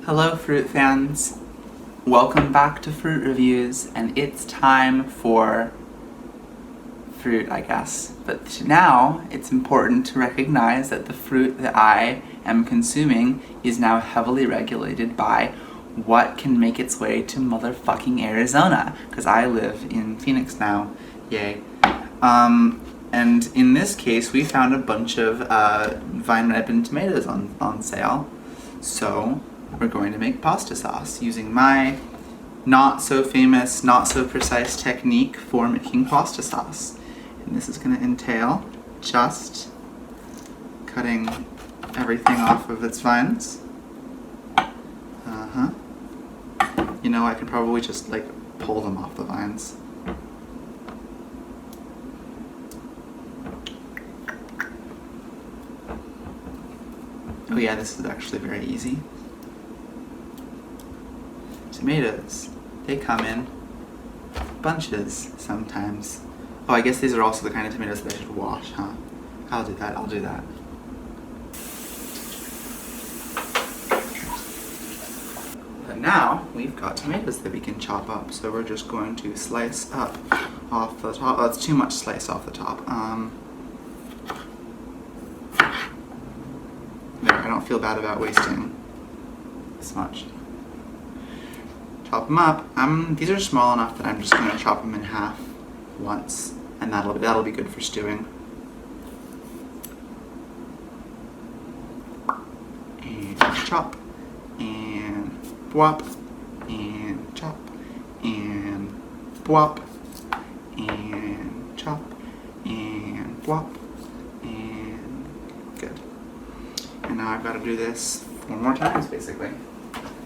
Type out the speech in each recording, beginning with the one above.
Hello fruit fans, welcome back to Fruit Reviews, and it's time for fruit, I guess. But now it's important to recognize that the fruit that I am consuming is now heavily regulated by what can make its way to motherfucking Arizona, because I live in Phoenix now, yay. And in this case we found a bunch of vine-ripened tomatoes on sale, so we're going to make pasta sauce using my not so famous, not so precise technique for making pasta sauce. And this is going to entail just cutting everything off of its vines. You know, I could probably just like pull them off the vines. Oh yeah, this is actually very easy. Tomatoes, they come in bunches sometimes. Oh, I guess these are also the kind of tomatoes that I should wash, huh? I'll do that. But now we've got tomatoes that we can chop up, so we're just going to slice up off the top. Oh, it's too much slice off the top. There, I don't feel bad about wasting this much. Chop them up. These are small enough that I'm just going to chop them in half once, and that'll be good for stewing. And chop, and bwop, and chop, and bwop, and chop, and bwop, and good. And now I've got to do this 4 more times, basically.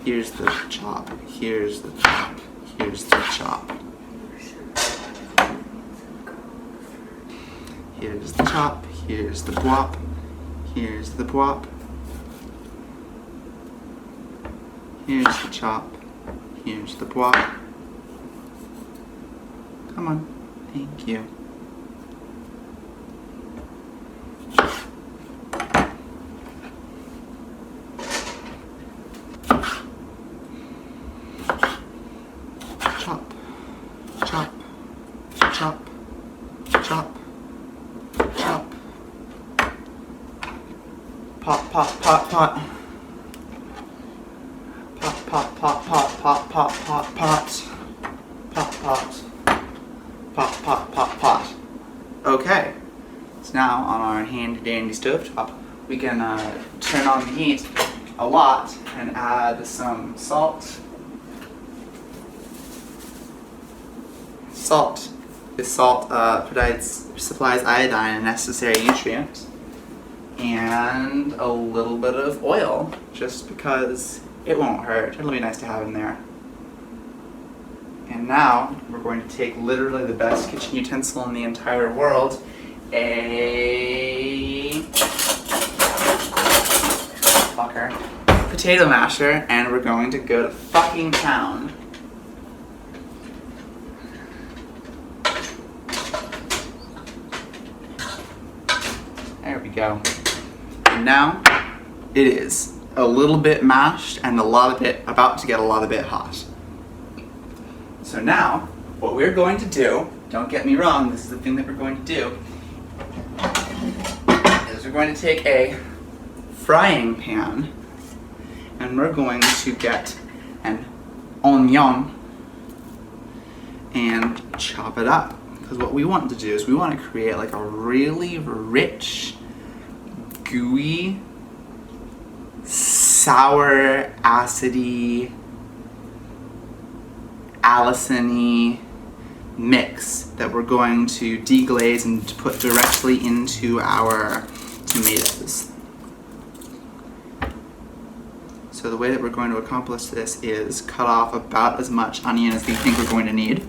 Here's the chop, here's the chop, here's the chop. Here's the chop, here's the bwop, here's the bwop. Here's the chop, here's the bwop. Come on, thank you. Chop, chop, chop, chop, chop. Pop, pop, pop, pop. Pop, pop, pop, pop, pop, pop, pop, pot. Pop, pot. Pop, pop, pop, pot. Okay, so now on our handy dandy stovetop, we can turn on the heat a lot and add some salt. This salt supplies iodine, a necessary nutrient, and a little bit of oil, just because it won't hurt. It'll be nice to have in there. And now we're going to take literally the best kitchen utensil in the entire world, a potato masher, and we're going to go to fucking town. There we go. And now it is a little bit mashed and about to get a lot of it hot. So now what we're going to do, don't get me wrong, this is the thing that we're going to do, is we're going to take a frying pan and we're going to get an onion and chop it up. Because what we want to do is we want to create like a really rich, gooey, sour, acidy, Allison-y mix that we're going to deglaze and put directly into our tomatoes. So the way that we're going to accomplish this is cut off about as much onion as we think we're going to need.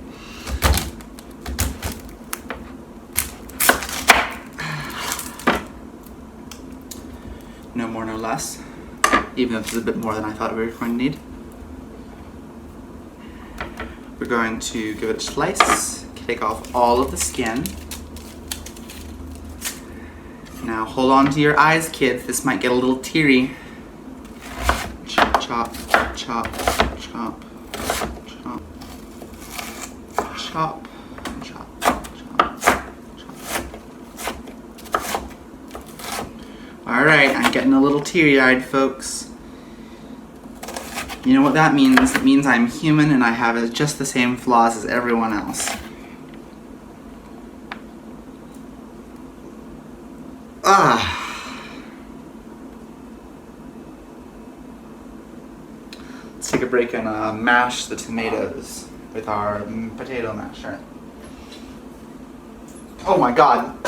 No more, no less, even though this is a bit more than I thought we were going to need. We're going to give it a slice, take off all of the skin. Now hold on to your eyes, kids, this might get a little teary. Chop, chop. chop, chop, chop, chop, chop, chop, chop. Alright, I'm getting a little teary-eyed, folks. You know what that means? It means I'm human and I have just the same flaws as everyone else. Let's take a break and mash the tomatoes with our potato masher. Oh my god!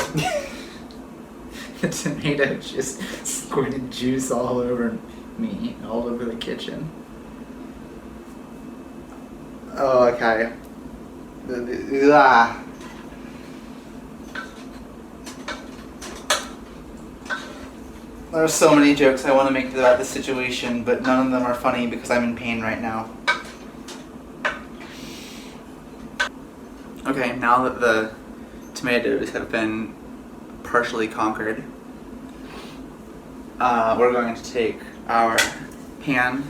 The tomato just squirted juice all over me, all over the kitchen. Oh, okay. There are so many jokes I want to make about this situation, but none of them are funny because I'm in pain right now. Okay, now that the tomatoes have been partially conquered, we're going to take our pan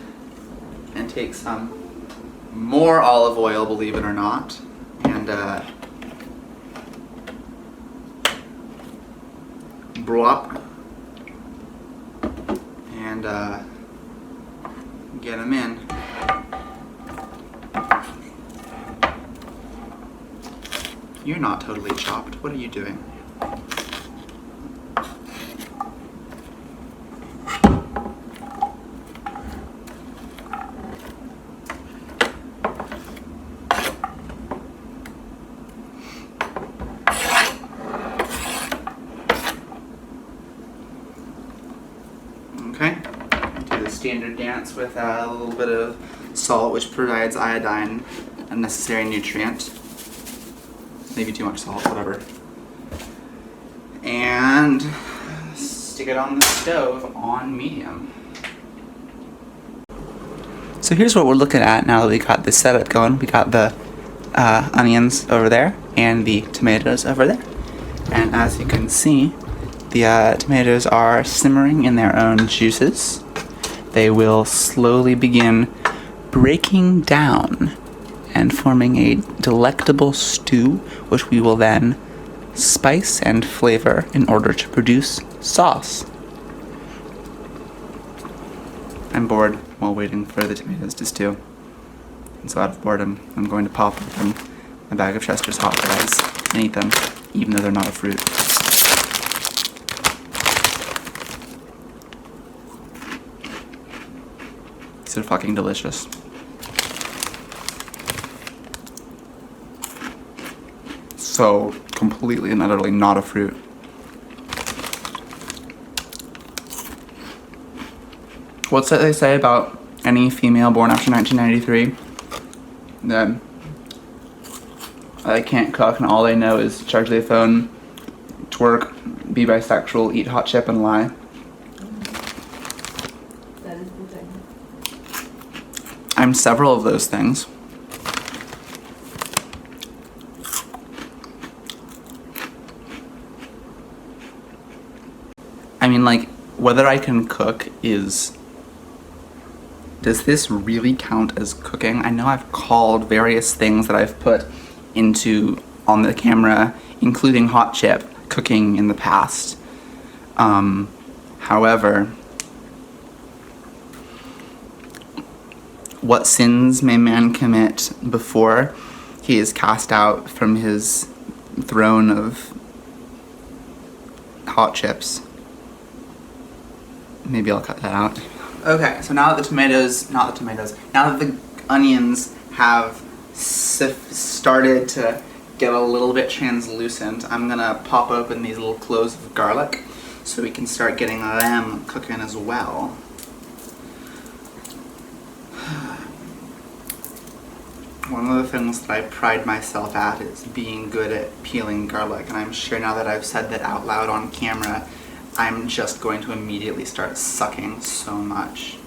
and take some more olive oil, believe it or not, and brew up and get them in. You're not totally chopped. What are you doing? Okay, do the standard dance with a little bit of salt, which provides iodine, a necessary nutrient. Maybe too much salt, whatever. And stick it on the stove on medium. So here's what we're looking at now that we got this setup going. We got the onions over there and the tomatoes over there. And as you can see, the tomatoes are simmering in their own juices. They will slowly begin breaking down and forming a delectable stew, which we will then spice and flavor in order to produce sauce. I'm bored while waiting for the tomatoes to stew. And so out of boredom, I'm going to pop open a bag of Chester's hot fries and eat them, even though they're not a fruit. These are fucking delicious. So completely and utterly not a fruit. What's that they say about any female born after 1993? That they can't cook and all they know is charge their phone, twerk, be bisexual, eat hot chip, and lie. That is the thing. I'm several of those things. I mean, like, whether I can cook is... Does this really count as cooking? I know I've called various things that I've put into on the camera, including hot chip, cooking in the past. However, what sins may man commit before he is cast out from his throne of hot chips? Maybe I'll cut that out. Okay, so now that now that the onions have started to get a little bit translucent, I'm gonna pop open these little cloves of garlic so we can start getting them cooking as well. One of the things that I pride myself at is being good at peeling garlic, and I'm sure now that I've said that out loud on camera, I'm just going to immediately start sucking so much.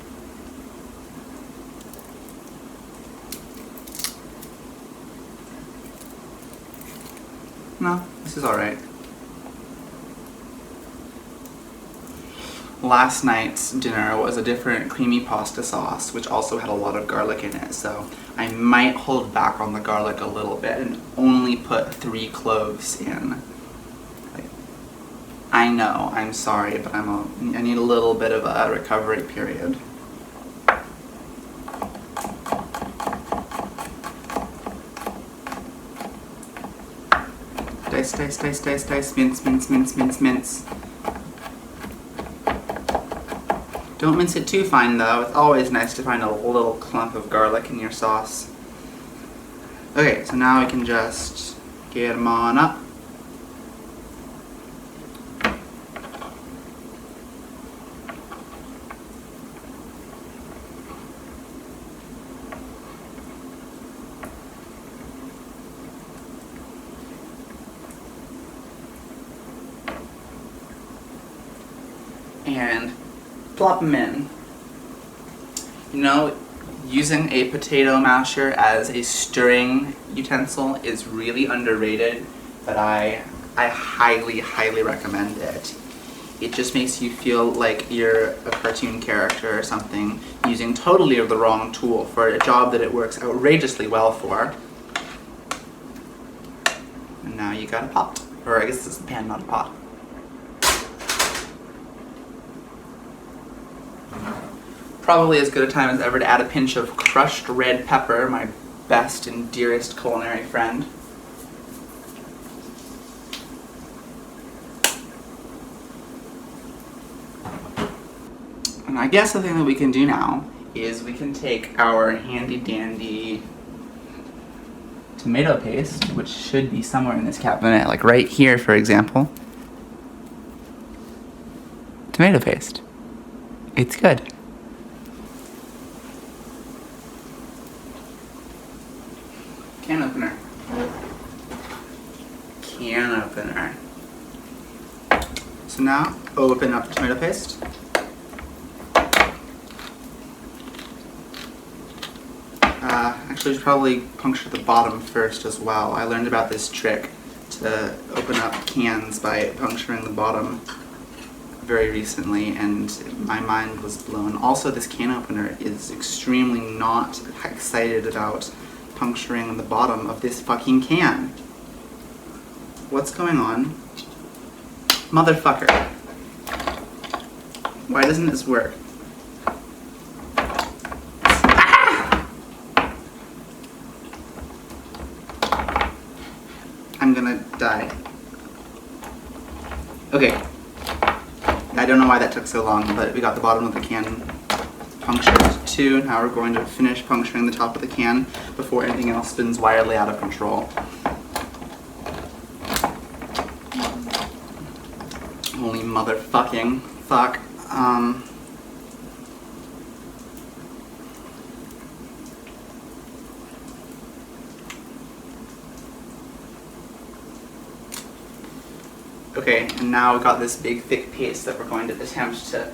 No, this is alright. last night's dinner was a different creamy pasta sauce, which also had a lot of garlic in it, so I might hold back on the garlic a little bit and only put 3 cloves in. I know, I'm sorry, but I need a little bit of a recovery period. Dice, dice, dice, dice, dice, mince, mince, mince, mince, mince. Don't mince it too fine though, it's always nice to find a little clump of garlic in your sauce. Okay, so now we can just get them on up. And plop them in. You know, using a potato masher as a stirring utensil is really underrated, but I highly, highly recommend it. It just makes you feel like you're a cartoon character or something, using totally the wrong tool for a job that it works outrageously well for. And now you got a pot. Or I guess it's a pan, not a pot. Probably as good a time as ever to add a pinch of crushed red pepper, my best and dearest culinary friend. And I guess the thing that we can do now is we can take our handy dandy tomato paste, which should be somewhere in this cabinet, like right here for example. Tomato paste. It's good. Can opener. Can opener. So now, open up the tomato paste. Actually, you should probably puncture the bottom first as well. I learned about this trick to open up cans by puncturing the bottom very recently, and my mind was blown. Also, this can opener is extremely not excited about puncturing the bottom of this fucking can. What's going on? Motherfucker. Why doesn't this work? Ah! I'm gonna die. Okay. I don't know why that took so long, but we got the bottom of the can punctured too. Now we're going to finish puncturing the top of the can before anything else spins wildly out of control. Holy motherfucking fuck. Okay, and now we've got this big thick paste that we're going to attempt to...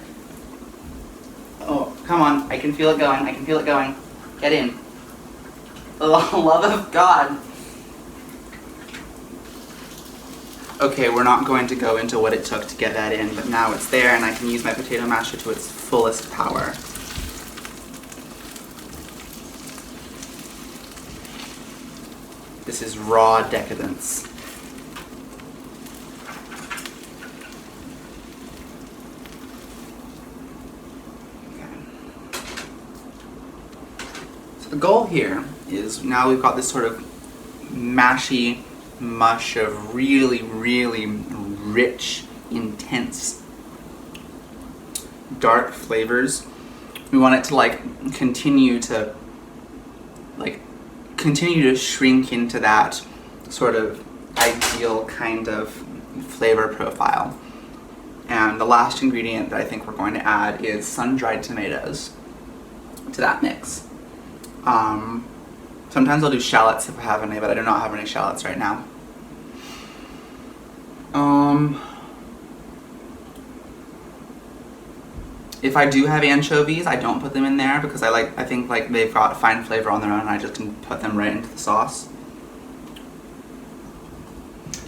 Oh, come on, I can feel it going, I can feel it going. Get in. For the love of God. Okay, we're not going to go into what it took to get that in, but now it's there and I can use my potato masher to its fullest power. This is raw decadence. The goal here is now we've got this sort of mashy mush of really, really rich, intense, dark flavors. We want it to continue to shrink into that sort of ideal kind of flavor profile. And the last ingredient that I think we're going to add is sun-dried tomatoes to that mix. Sometimes I'll do shallots if I have any, but I do not have any shallots right now. If I do have anchovies, I don't put them in there because I think they've got a fine flavor on their own and I just can put them right into the sauce.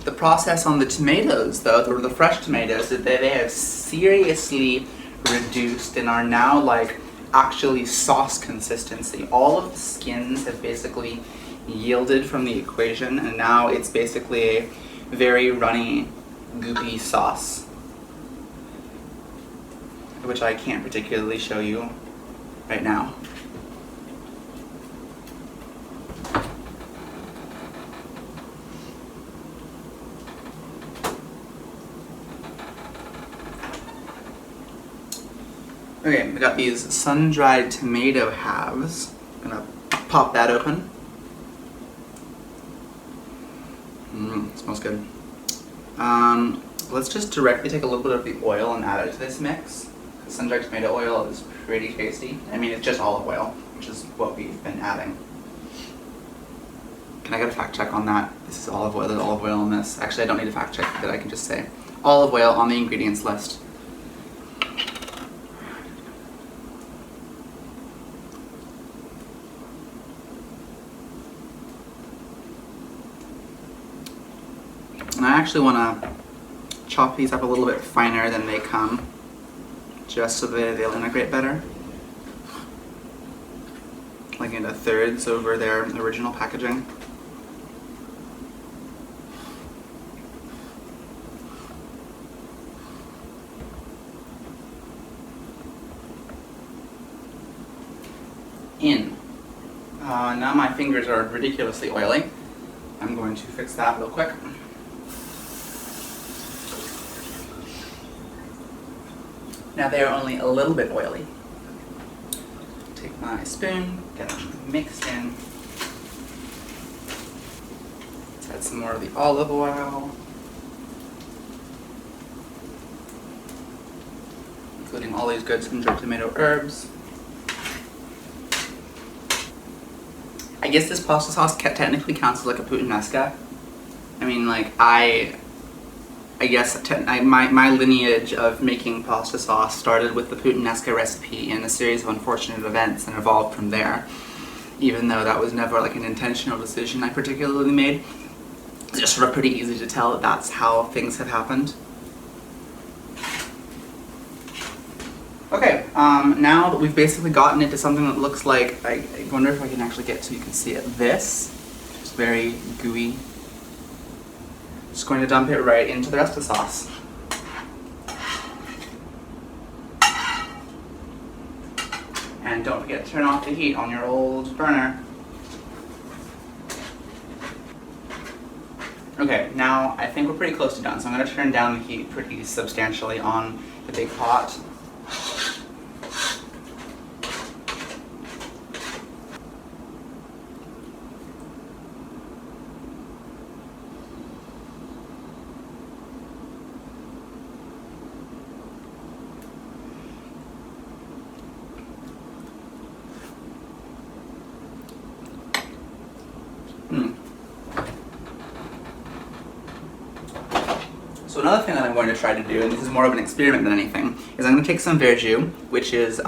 The process on the tomatoes, though, the fresh tomatoes, they have seriously reduced and are now like actually sauce consistency. All of the skins have basically yielded from the equation, and now it's basically a very runny, goopy sauce, which I can't particularly show you right now. Okay, we got these sun-dried tomato halves. I'm gonna pop that open. Smells good. Let's just directly take a little bit of the oil and add it to this mix. The sun-dried tomato oil is pretty tasty. I mean, it's just olive oil, which is what we've been adding. Can I get a fact check on that? This is olive oil, there's olive oil in this. Actually, I don't need a fact check, but I can just say olive oil on the ingredients list. And I actually want to chop these up a little bit finer than they come, just so that they'll integrate better. Like into thirds over their original packaging. Now my fingers are ridiculously oily. I'm going to fix that real quick. Now they are only a little bit oily. Take my spoon, get them mixed in. Let's add some more of the olive oil, including all these good sun-dried tomato herbs. I guess this pasta sauce technically counts as like a puttanesca. I mean, like, I guess my lineage of making pasta sauce started with the puttanesca recipe in a series of unfortunate events and evolved from there. Even though that was never like an intentional decision I particularly made, it's just sort of pretty easy to tell that that's how things have happened. Okay, now that we've basically gotten into something that looks like, I wonder if I can actually get so you can see it. This is very gooey. Just going to dump it right into the rest of the sauce. And don't forget to turn off the heat on your old burner. Okay, now I think we're pretty close to done, so I'm going to turn down the heat pretty substantially on the big pot. So another thing that I'm going to try to do, and this is more of an experiment than anything, is I'm going to take some verjus, which is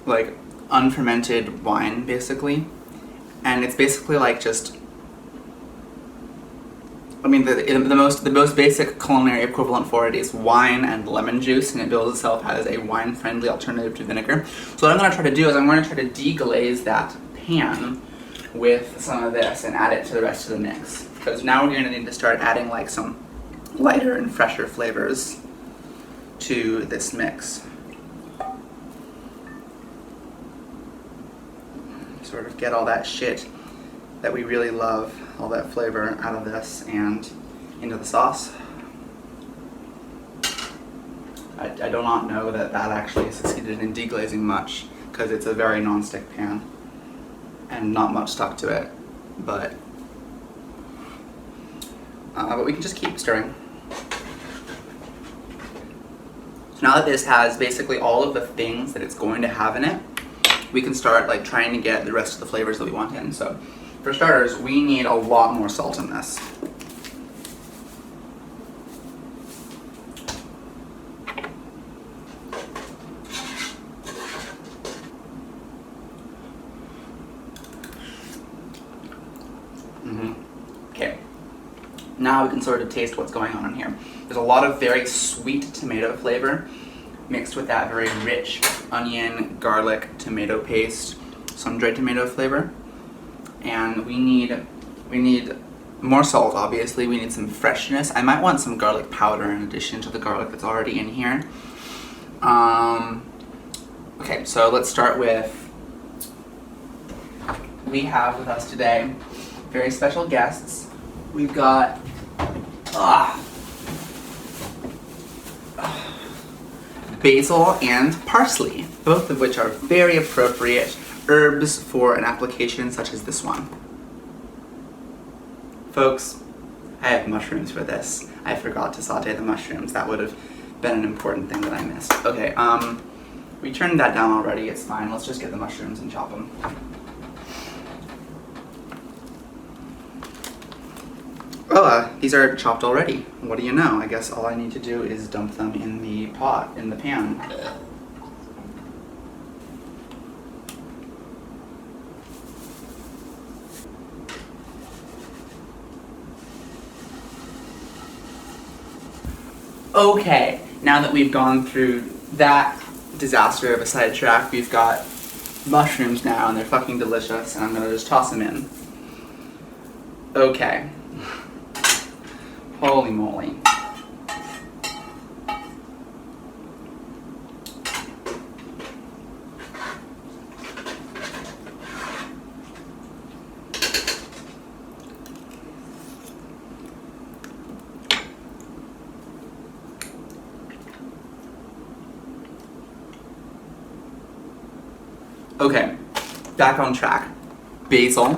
like unfermented wine, basically, and it's basically like just, I mean, the most basic culinary equivalent for it is wine and lemon juice, and it bills itself as a wine-friendly alternative to vinegar. So what I'm going to try to do is I'm going to try to deglaze that pan with some of this and add it to the rest of the mix. Because now we're going to need to start adding like some lighter and fresher flavors to this mix. Sort of get all that shit that we really love, all that flavor out of this and into the sauce. I do not know that that actually succeeded in deglazing much, because it's a very non-stick pan and not much stuck to it, but we can just keep stirring. So now that this has basically all of the things that it's going to have in it, we can start like trying to get the rest of the flavors that we want in. So for starters, we need a lot more salt in this. Now now we can sort of taste what's going on in here. There's a lot of very sweet tomato flavor mixed with that very rich onion, garlic, tomato paste, sun-dried tomato flavor. And we need more salt, obviously. We need some freshness. I might want some garlic powder in addition to the garlic that's already in here. Okay, so let's start with, we have with us today very special guests. We've got basil and parsley, both of which are very appropriate herbs for an application such as this one. Folks, I have mushrooms for this. I forgot to saute the mushrooms. That would have been an important thing that I missed. Okay, we turned that down already. It's fine. Let's just get the mushrooms and chop them. Oh, these are chopped already. What do you know? I guess all I need to do is dump them in the pot, in the pan. Okay, now that we've gone through that disaster of a sidetrack, we've got mushrooms now, and they're fucking delicious, and I'm gonna just toss them in. Okay. Holy moly. Okay, back on track. Basil.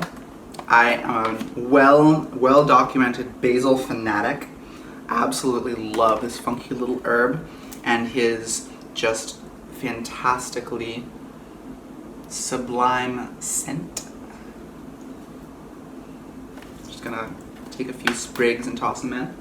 I am a well documented basil fanatic. Absolutely love this funky little herb and his just fantastically sublime scent. Just gonna take a few sprigs and toss them in.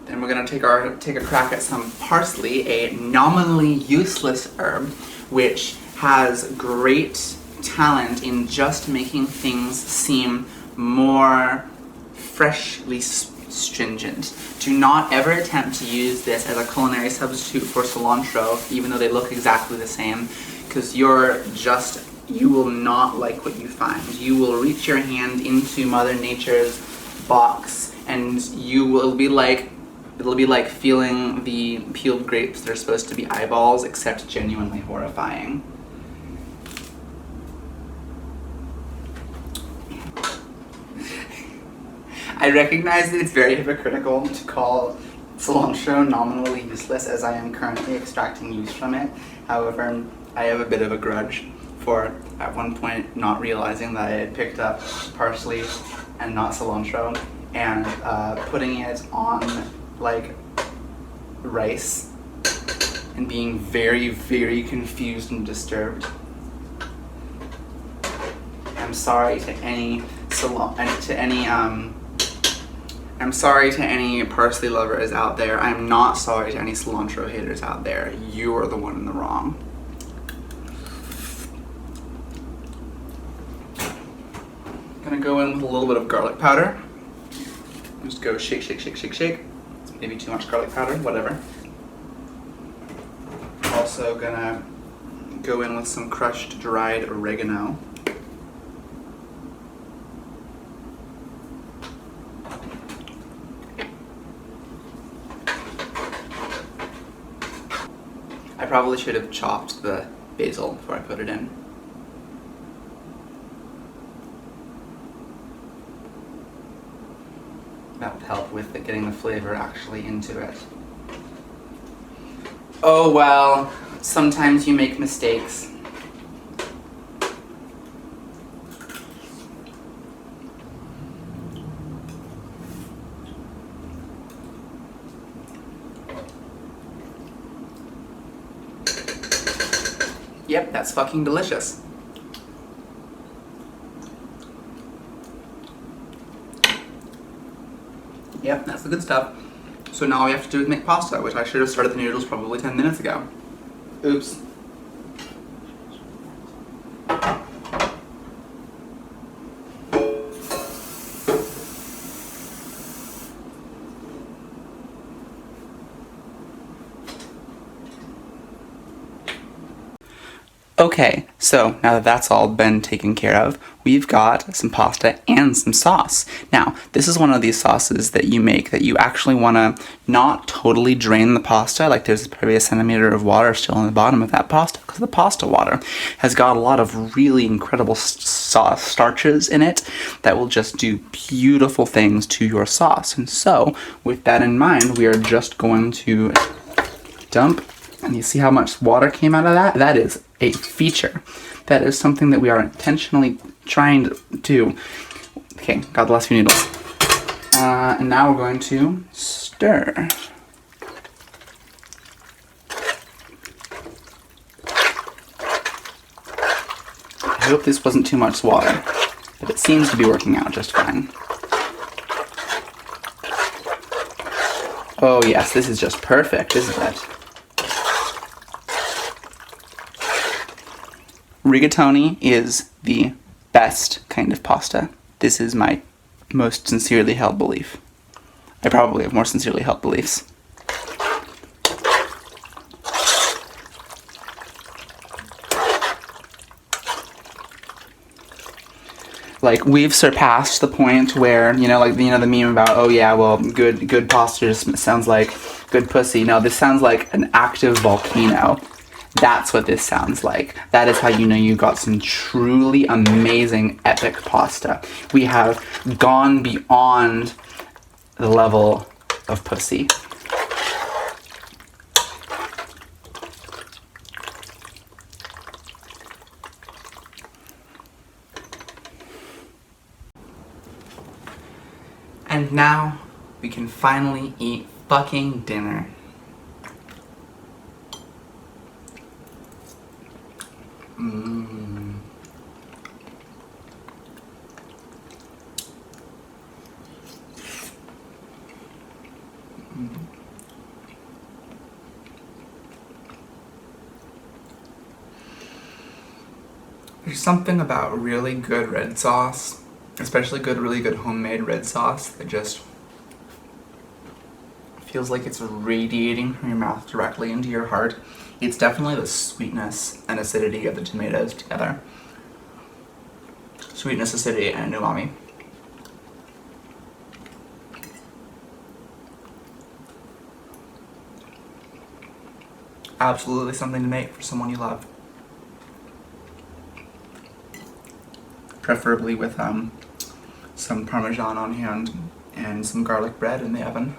And we're going to take a crack at some parsley, a nominally useless herb, which has great talent in just making things seem more freshly stringent. Do not ever attempt to use this as a culinary substitute for cilantro, even though they look exactly the same, because you will not like what you find. You will reach your hand into Mother Nature's box, and it'll be like feeling the peeled grapes that are supposed to be eyeballs, except genuinely horrifying. I recognize that it's very hypocritical to call cilantro nominally useless, as I am currently extracting use from it. However, I have a bit of a grudge for, at one point, not realizing that I had picked up parsley and not cilantro, and putting it on like rice and being very, very confused and disturbed. I'm sorry to any parsley lovers out there. I'm not sorry to any cilantro haters out there. You are the one in the wrong. Gonna go in with a little bit of garlic powder. Just go shake, shake, shake, shake, shake. Maybe too much garlic powder, whatever. Also gonna go in with some crushed dried oregano. I probably should have chopped the basil before I put it in. That would help with getting the flavor actually into it. Oh well, sometimes you make mistakes. Yep, that's fucking delicious. Yep, that's the good stuff. So now all we have to do is make pasta, which I should have started the noodles probably 10 minutes ago. Oops. Okay, so now that that's all been taken care of, we've got some pasta and some sauce. Now, this is one of these sauces that you make that you actually want to not totally drain the pasta, like there's probably a centimeter of water still in the bottom of that pasta, because the pasta water has got a lot of really incredible sauce starches in it that will just do beautiful things to your sauce. And so, with that in mind, we are just going to dump. And you see how much water came out of that? That is a feature. That is something that we are intentionally trying to do. Okay, got the last few noodles. And now we're going to stir. I hope this wasn't too much water, but it seems to be working out just fine. Oh yes, this is just perfect, isn't it? Rigatoni is the best kind of pasta. This is my most sincerely held belief. I probably have more sincerely held beliefs. Like, we've surpassed the point where, the meme about, oh yeah, well, good pasta just sounds like good pussy. No, this sounds like an active volcano. That's what this sounds like. That is how you know you got some truly amazing, epic pasta. We have gone beyond the level of pussy. And now we can finally eat fucking dinner. There's something about really good red sauce, especially really good homemade red sauce, that just feels like it's radiating from your mouth directly into your heart. It's definitely the sweetness and acidity of the tomatoes together. Sweetness, acidity, and umami. Absolutely something to make for someone you love. Preferably with some Parmesan on hand and some garlic bread in the oven.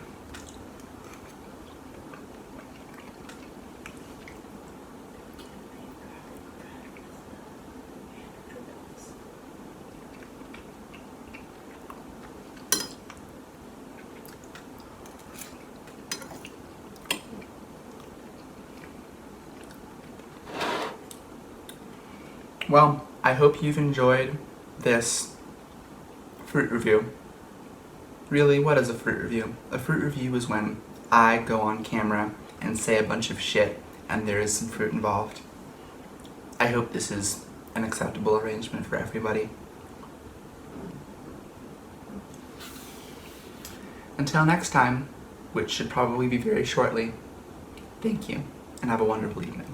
Well, I hope you've enjoyed this fruit review. Really, what is a fruit review? A fruit review is when I go on camera and say a bunch of shit and there is some fruit involved. I hope this is an acceptable arrangement for everybody. Until next time, which should probably be very shortly, thank you, and have a wonderful evening.